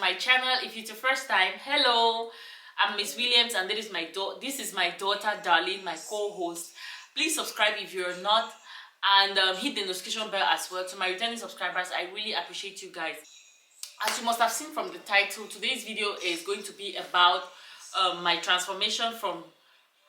my channel. If it's your first time, hello, I'm Miss Williams, and this is my daughter Darlene, my co-host. Please subscribe if you're not, and hit the notification bell as well. To my returning subscribers, I really appreciate you guys. As you must have seen from the title, today's video is going to be about my transformation from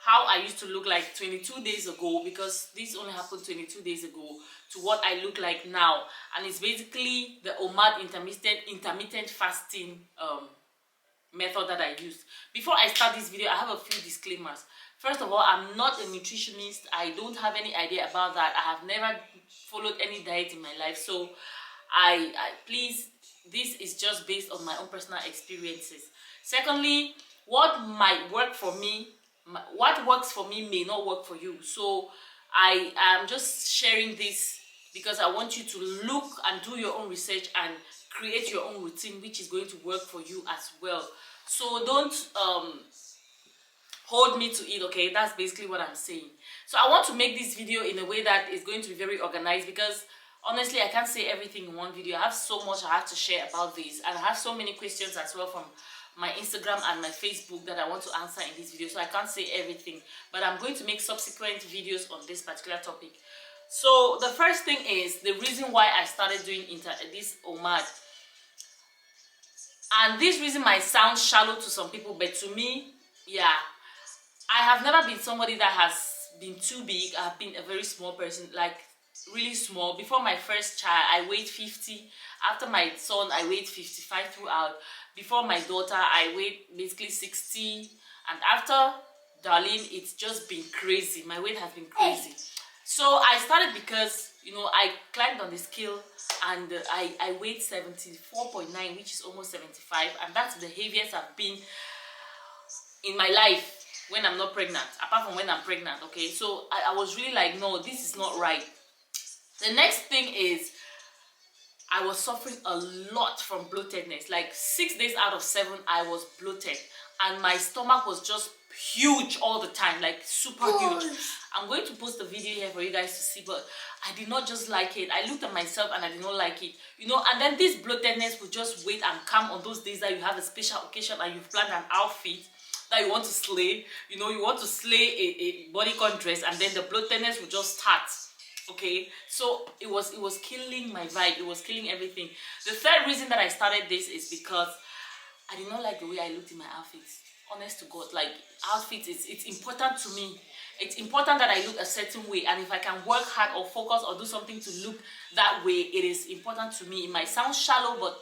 how I used to look like 22 days ago, because this only happened 22 days ago, to what I look like now. And it's basically the OMAD intermittent fasting method that I used. Before I start this video, I have a few disclaimers. First of all, I'm not a nutritionist. I don't have any idea about that. I have never followed any diet in my life, so please, this is just based on my own personal experiences. Secondly, what might work for me, what works for me may not work for you. So I am just sharing this because I want you to look and do your own research and create your own routine which is going to work for you as well. So don't hold me to it, okay? That's basically what I'm saying. So I want to make this video in a way that is going to be very organized, because honestly I can't say everything in one video. I have so much I have to share about this, and I have so many questions as well from my Instagram and my Facebook that I want to answer in this video, so I can't say everything, but I'm going to make subsequent videos on this particular topic. So the first thing is the reason why I started doing this OMAD. And this reason might sound shallow to some people, but to me, yeah, I have never been somebody that has been too big. I've been a very small person, like really small. Before my first child, I weighed 50. After my son, I weighed 55 throughout. Before my daughter, I weighed basically 60. And after Darlene, it's just been crazy. My weight has been crazy. So I started because, you know, I climbed on the scale and I weighed 74.9, which is almost 75. And that's the heaviest I've been in my life when I'm not pregnant, apart from when I'm pregnant, okay? So I was really like, no, this is not right. The next thing is I was suffering a lot from bloatedness. Like 6 days out of 7, I was bloated. And my stomach was just huge all the time, like super huge. I'm going to post a video here for you guys to see, but I did not just like it. I looked at myself and I did not like it. You know, and then this bloatedness will just wait and come on those days that you have a special occasion and you've planned an outfit that you want to slay. You know, you want to slay a bodycon dress, and then the bloatedness will just start. Okay, so it was killing my vibe. It was killing everything. The third reason that I started this is because I did not like the way I looked in my outfits. Honest to God, like outfits, it's important to me. It's important that I look a certain way, and if I can work hard or focus or do something to look that way, it is important to me. It might sound shallow, but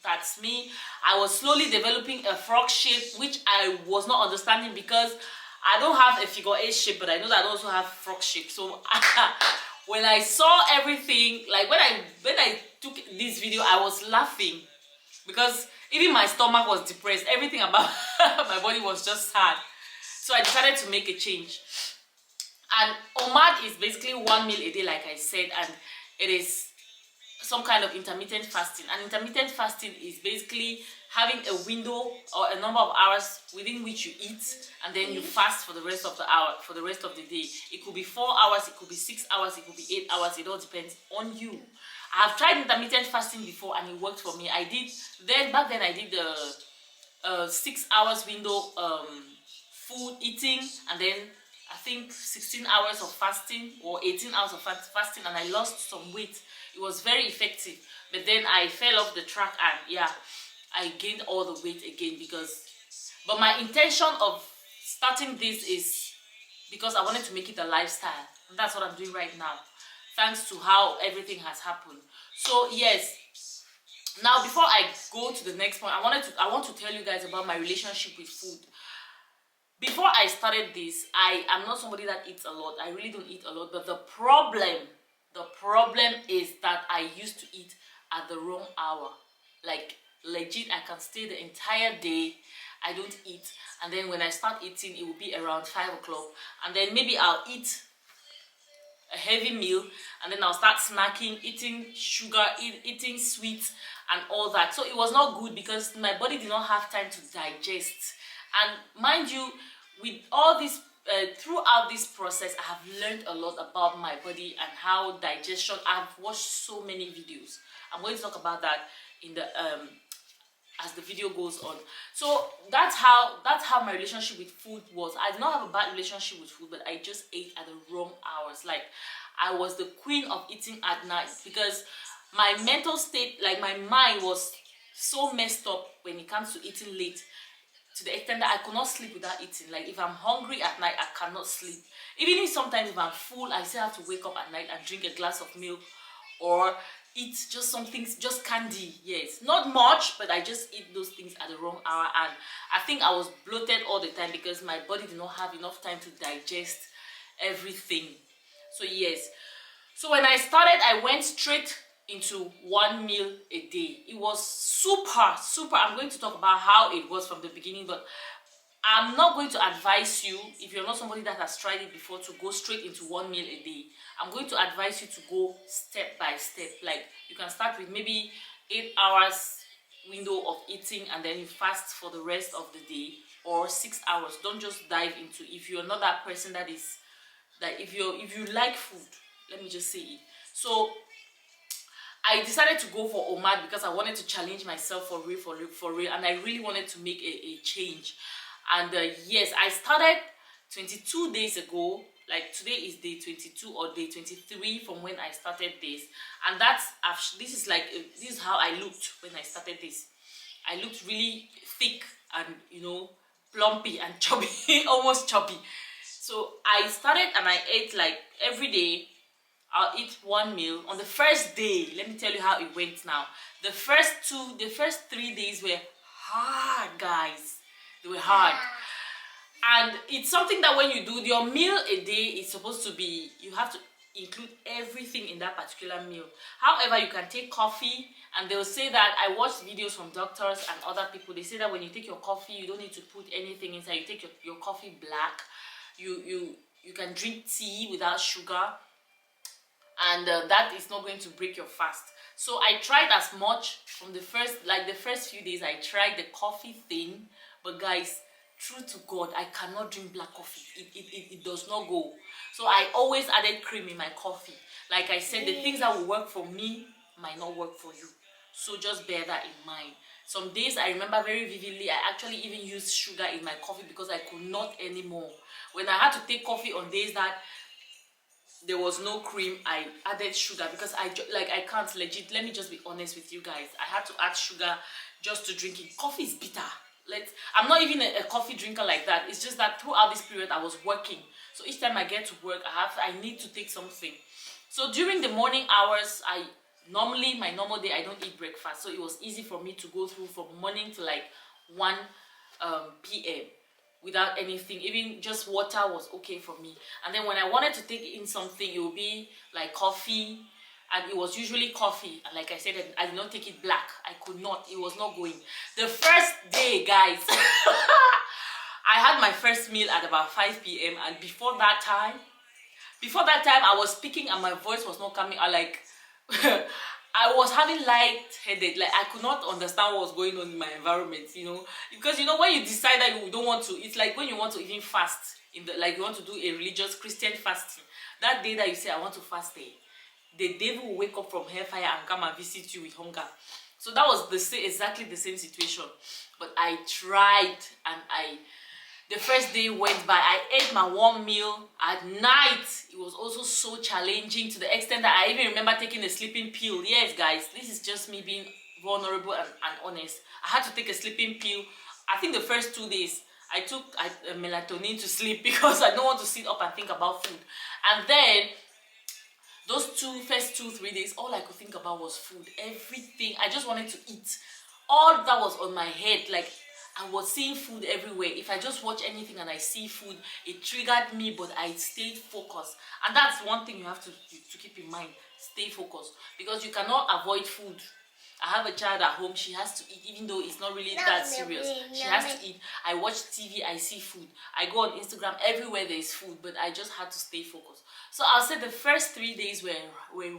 that's me. I was slowly developing a frog shape, which I was not understanding because I don't have a figure 8 shape, but I know that I also have frog shape. So when I saw everything, like when I took this video, I was laughing because even my stomach was depressed. Everything about my body was just sad. So I decided to make a change. And OMAD is basically 1 meal a day, like I said, and it is some kind of intermittent fasting. And intermittent fasting is basically having a window or a number of hours within which you eat, and then you fast for the rest of the day. It could be 4 hours, it could be 6 hours, it could be 8 hours. It all depends on you. I have tried intermittent fasting before and it worked for me. Back then I did the 6 hours window food eating, and then I think 16 hours of fasting or 18 hours of fasting, and I lost some weight. It was very effective, but then I fell off the track, and yeah, I gained all the weight again but my intention of starting this is because I wanted to make it a lifestyle, and that's what I'm doing right now, thanks to how everything has happened. So yes, now before I go to the next point, I want to tell you guys about my relationship with food. Before I started this, I am not somebody that eats a lot. I really don't eat a lot, but the problem is that I used to eat at the wrong hour. Like legit, I can stay the entire day, I don't eat, and then when I start eating, it will be around 5 o'clock, and then maybe I'll eat a heavy meal, and then I'll start snacking, eating sugar, eating sweets and all that. So it was not good because my body did not have time to digest. And mind you, with all this throughout this process, I have learned a lot about my body and how digestion. I've watched so many videos. I'm going to talk about that in the as the video goes on. So that's how my relationship with food was. I did not have a bad relationship with food, but I just ate at the wrong hours. Like, I was the queen of eating at night, because my mental state, like my mind, was so messed up when it comes to eating late, to the extent that I could not sleep without eating. Like, if I'm hungry at night, I cannot sleep. Even if sometimes if I'm full, I still have to wake up at night and drink a glass of milk, or eat just something, just candy. Yes, not much, but I just eat those things at the wrong hour, and I think I was bloated all the time because my body did not have enough time to digest everything. So yes, so when I started, I went straight into 1 meal a day. It was super. I'm going to talk about how it was from the beginning, but I'm not going to advise you, if you're not somebody that has tried it before, to go straight into 1 meal a day. I'm going to advise you to go step by step. Like, you can start with maybe 8 hours window of eating, and then you fast for the rest of the day, or 6 hours. Don't just dive into, if you're not that person that is, that if you like food, let me just say it. So I decided to go for OMAD because I wanted to challenge myself for real, and I really wanted to make a change. And yes, I started 22 days ago. Like, today is day 22 or day 23 from when I started this, and this is how I looked when I started this. I looked really thick and, you know, plumpy and chubby, almost chubby. So I started and I ate like every day. I'll eat 1 meal. On the first day, let me tell you how it went now. The first 3 days were hard, guys. They were hard. And it's something that when you do your meal a day, it's supposed to be, you have to include everything in that particular meal. However, you can take coffee, and they'll say that, I watched videos from doctors and other people, they say that when you take your coffee, you don't need to put anything inside. You take your coffee black. You can drink tea without sugar, and that is not going to break your fast. So I tried as much from the first few days. I tried the coffee thing, but guys, true to God, I cannot drink black coffee. It does not go. So I always added cream in my coffee. Like I said, the things that will work for me might not work for you. So just bear that in mind. Some days I remember very vividly, I actually even used sugar in my coffee because I could not anymore. When I had to take coffee on days that there was no cream, I added sugar because I can't, legit, let me just be honest with you guys. I had to add sugar just to drink it. Coffee is bitter. I'm not even a coffee drinker like that. It's just that throughout this period I was working. So each time I get to work, I need to take something. So during the morning hours, my normal day, I don't eat breakfast. So it was easy for me to go through from morning to like 1 p.m. without anything. Even just water was okay for me. And then when I wanted to take in something, it would be like coffee, and it was usually coffee. And like I said, I did not take it black. I could not. It was not going. The first day, guys, I had my first meal at about 5 p.m. and before that time, I was speaking and my voice was not coming out. Like I was having light headache. Like I could not understand what was going on in my environment, you know, because you know when you decide that you don't want to, it's like when you want to even fast like you want to do a religious Christian fasting. That day that you say I want to fast, the devil will wake up from hellfire and come and visit you with hunger. So that was exactly the same situation. But I tried, and the first day went by. I ate my 1 meal at night. It was also so challenging to the extent that I even remember taking a sleeping pill. Yes, guys, this is just me being vulnerable and honest. I had to take a sleeping pill. I think the first 2 days, I took melatonin to sleep because I don't want to sit up and think about food. And then those first 2-3 days, all I could think about was food. Everything. I just wanted to eat. All that was on my head. Like, I was seeing food everywhere. If I just watch anything and I see food, it triggered me, but I stayed focused. And that's one thing you have to keep in mind. Stay focused. Because you cannot avoid food. I have a child at home. She has to eat, even though it's not really that serious. She has to eat. I watch TV, I see food. I go on Instagram, everywhere there is food, but I just had to stay focused. So I'll say the first 3 days were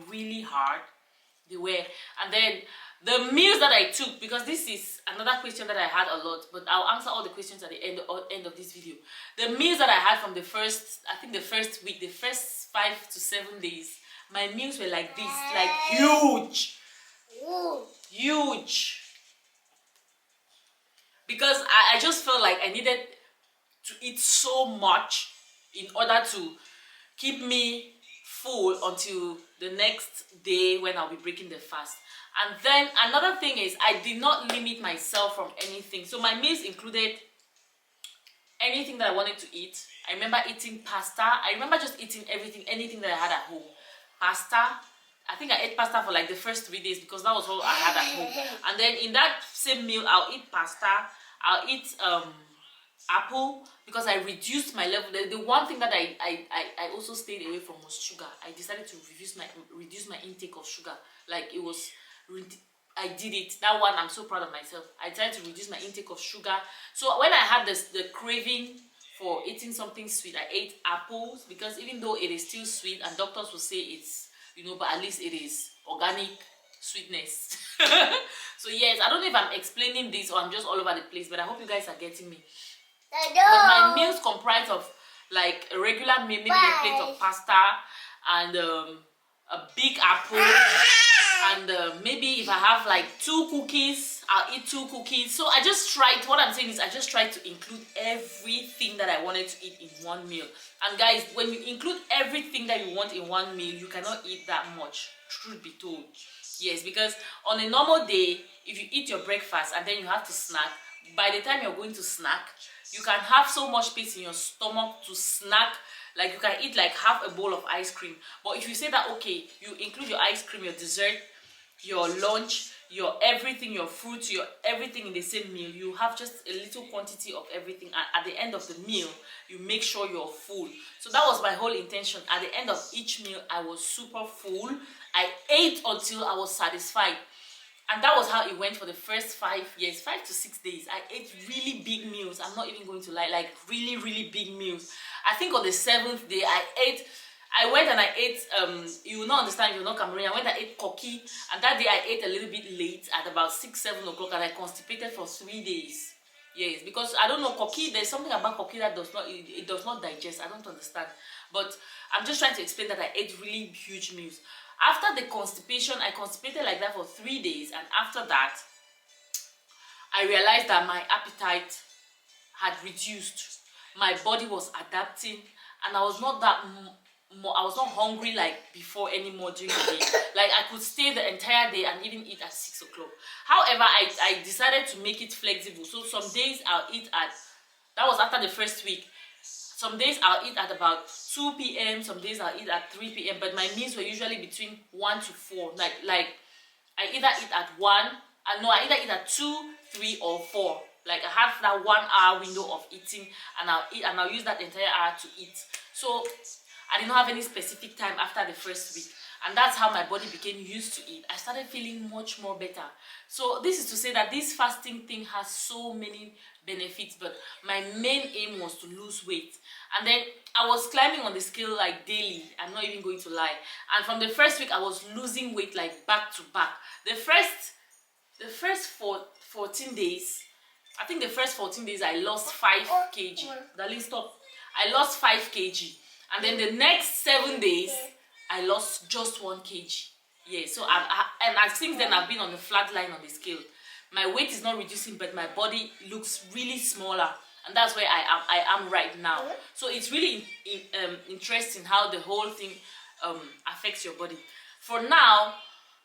really hard. They were. And then the meals that I took, because this is another question that I had a lot, but I'll answer all the questions at the end of this video. The meals that I had from the first week, the first 5 to 7 days, my meals were like this, like huge. because I just felt like I needed to eat so much in order to keep me full until the next day when I'll be breaking the fast. And then another thing is I did not limit myself from anything. So my meals included anything that I wanted to eat. I remember eating pasta. I remember just eating everything, anything that I had at home. Pasta. I think I ate pasta for like the first 3 days because that was all I had at home. And then in that same meal, I'll eat pasta. I'll eat apple because I reduced my level. The one thing that I also stayed away from was sugar. I decided to reduce my intake of sugar. Like it was, I did it. That one, I'm so proud of myself. I decided to reduce my intake of sugar. So when I had the craving for eating something sweet, I ate apples because even though it is still sweet and doctors will say it's, you know, but at least it is organic sweetness. So yes, I don't know if I'm explaining this or I'm just all over the place, but I hope you guys are getting me. But my meals comprise of like a regular meal, maybe a plate of pasta and a big apple, and maybe if I have like 2 cookies, I'll eat 2 cookies. So I just tried, what I'm saying is I just tried to include everything that I wanted to eat in one meal. And guys, when you include everything that you want in one meal, you cannot eat that much, truth be told. Yes, because on a normal day, if you eat your breakfast and then you have to snack, by the time you're going to snack, you can have so much space in your stomach to snack. Like you can eat like half a bowl of ice cream. But if you say that, okay, you include your ice cream, your dessert, your lunch, your everything, your fruits, your everything in the same meal, you have just a little quantity of everything, and at the end of the meal you make sure you're full. So that was my whole intention. At the end of each meal I was super full. I ate until I was satisfied. And that was how it went for the first 5 years, 5 to 6 days. I ate really big meals. I'm not even going to lie, like really, really big meals. I think on the 7th day, I went and I ate, you will not understand if you're not Cameroonian. I went and ate koki, and that day I ate a little bit late at about 6, 7 o'clock, and I constipated for 3 days. Yes, because I don't know, koki, there's something about koki that does not, it does not digest. I don't understand. But I'm just trying to explain that I ate really huge meals. After the constipation, I constipated like that for 3 days, and after that, I realized that my appetite had reduced. My body was adapting, and I was not that I was not hungry like before anymore during the day. Like I could stay the entire day and even eat at 6 o'clock. However, I decided to make it flexible. So some days I'll eat at, that was after the first week. Some days I'll eat at about 2 p.m. Some days I'll eat at 3 p.m. But my meals were usually between 1 to 4. Like I either eat at 1, I either eat at 2, 3, or 4. Like I have that 1 hour window of eating, and I'll use that entire hour to eat. So I didn't have any specific time after the first week. And that's how my body became used to it. I started feeling much more better. So this is to say that this fasting thing has so many benefits, but my main aim was to lose weight. And then I was climbing on the scale like daily. I'm not even going to lie. And from the first week, I was losing weight like back to back. The first 14 days, I think the first 14 days I lost 5 kg. Darling, stop. I lost 5 kg. And then the next 7 days, I lost just 1 kg. Yeah, so since then I've been on the flat line on the scale. My weight is not reducing, but my body looks really smaller, and that's where I am right now. So it's really interesting how the whole thing affects your body. For now,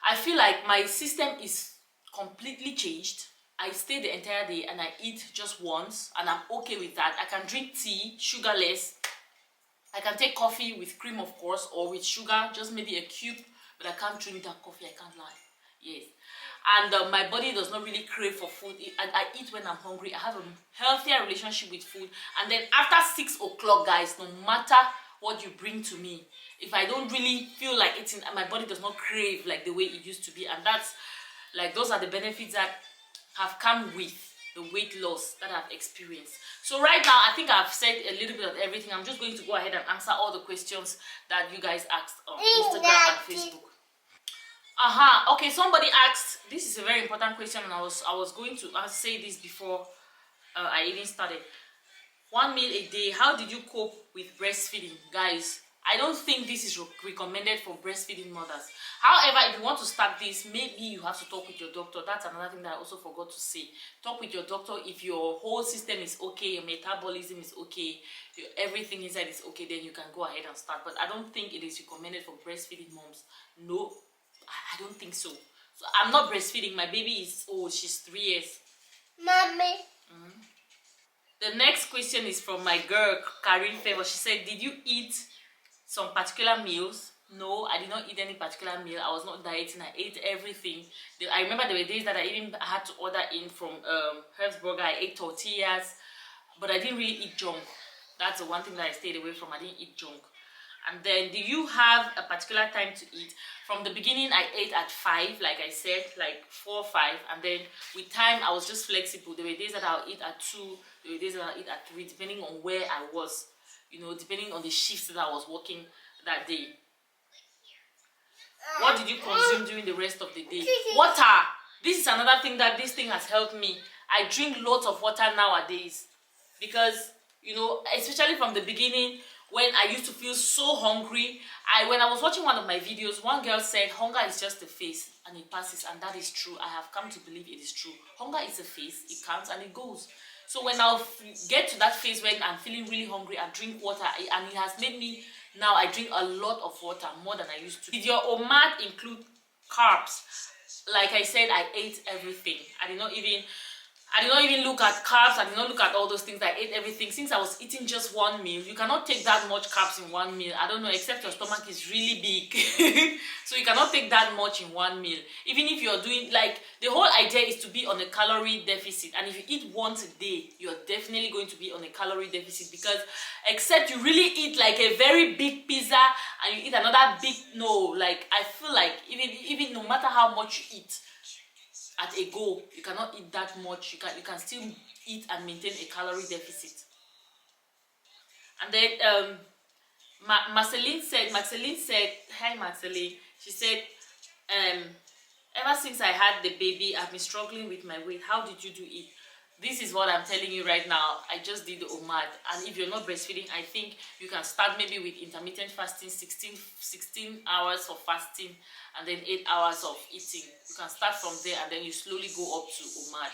I feel like my system is completely changed. I stay the entire day and I eat just once, and I'm okay with that. I can drink tea, sugarless. I can take coffee with cream, of course, or with sugar, just maybe a cube, but I can't drink that coffee, I can't lie. Yes. And my body does not really crave for food. I eat when I'm hungry. I have a healthier relationship with food. And then after 6 o'clock, guys, no matter what you bring to me, if I don't really feel like eating, my body does not crave like the way it used to be. And that's, like, those are the benefits that have come with the weight loss that I've experienced. So right now, I think I've said a little bit of everything. I'm just going to go ahead and answer all the questions that you guys asked on Instagram and Facebook. Okay, somebody asked, this is a very important question, and I was going to say this before I even started. 1 meal a day, how did you cope with breastfeeding? Guys, I don't think this is recommended for breastfeeding mothers. However, if you want to start this, maybe you have to talk with your doctor. That's another thing that I also forgot to say. Talk with your doctor if your whole system is okay, your metabolism is okay, everything inside is okay, then you can go ahead and start. But I don't think it is recommended for breastfeeding moms. No, I don't think so. So I'm not breastfeeding. My baby is, oh, she's 3 years. Mommy. The next question is from my girl, Karin Favor. She said, did you eat some particular meals? No, I did not eat any particular meal. I was not dieting. I ate everything. I remember there were days that I even had to order in from Herbsburger. I ate tortillas, but I didn't really eat junk. That's the one thing that I stayed away from. I didn't eat junk. And then, do you have a particular time to eat? From the beginning, I ate at 5, like I said, like 4 or 5. And then with time, I was just flexible. There were days that I'll eat at 2. There were days that I'll eat at 3, depending on where I was. You know, depending on the shifts that I was working that day. What did you consume during the rest of the day? Water. This is another thing that this thing has helped me. I drink lots of water nowadays. Because, you know, especially from the beginning, when I used to feel so hungry, when I was watching one of my videos, one girl said, hunger is just a phase and it passes, and that is true. I have come to believe it is true. Hunger is a phase, it comes and it goes. So when I get to that phase when I'm feeling really hungry, I drink water, and it has made me, now I drink a lot of water, more than I used to. Did your OMAD include carbs? Like I said, I ate everything. I did not even look at carbs. I did not look at all those things. I ate everything. Since I was eating just one meal, you cannot take that much carbs in one meal. I don't know, except your stomach is really big. So you cannot take that much in one meal. Even if you're doing, like, the whole idea is to be on a calorie deficit. And if you eat once a day, you're definitely going to be on a calorie deficit. Because except you really eat like a very big pizza and you eat another big, no, like, I feel like even no matter how much you eat at a go, you cannot eat that much. You can still eat and maintain a calorie deficit. And then Marceline said, hi Marceline, she said, ever since I had the baby, I've been struggling with my weight. How did you do it? This is what I'm telling you right now. I just did the OMAD, and if you're not breastfeeding, I think you can start maybe with intermittent fasting, 16 hours of fasting, and then 8 hours of eating. You can start from there, and then you slowly go up to OMAD.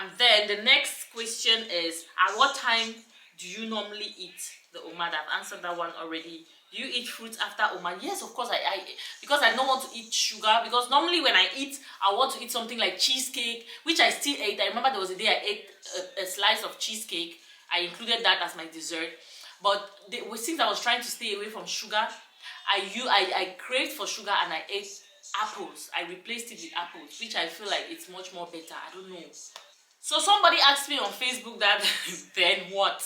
And then the next question is, at what time do you normally eat the OMAD? I've answered that one already. Do you eat fruits after OMAD? Yes, of course. Because I don't want to eat sugar. Because normally when I eat, I want to eat something like cheesecake, which I still ate. I remember there was a day I ate a slice of cheesecake. I included that as my dessert. But since I was trying to stay away from sugar, I craved for sugar and I ate apples. I replaced it with apples, which I feel like it's much more better. I don't know. So somebody asked me on Facebook that, then what?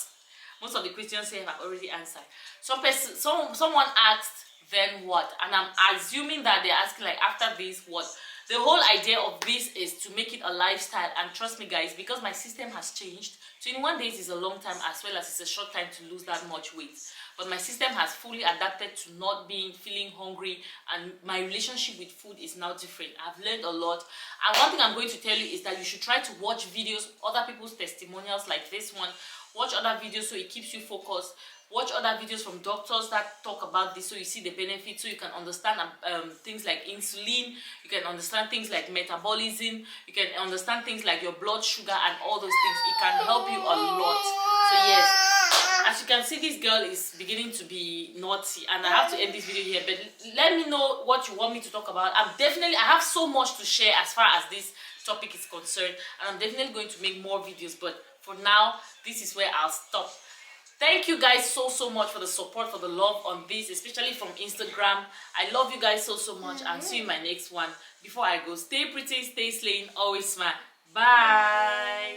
Most of the questions here I've already answered. Someone asked, then what? And I'm assuming that they're asking, like, after this, what? The whole idea of this is to make it a lifestyle. And trust me, guys, because my system has changed, 21 days is a long time, as well as it's a short time to lose that much weight. But my system has fully adapted to not feeling hungry, and my relationship with food is now different. I've learned a lot. And one thing I'm going to tell you is that you should try to watch videos, other people's testimonials like this one. Watch other videos so it keeps you focused. Watch other videos from doctors that talk about this so you see the benefits, so you can understand things like insulin, you can understand things like metabolism, you can understand things like your blood sugar and all those things. It can help you a lot. So yes, as you can see, this girl is beginning to be naughty, and I have to end this video here, but let me know what you want me to talk about. I have so much to share as far as this topic is concerned, and I'm definitely going to make more videos, but for now, this is where I'll stop. Thank you guys so much for the support, for the love on this, especially from Instagram. I love you guys so much, and see you in my next one. Before I go, stay pretty, stay slaying, always smile. Bye.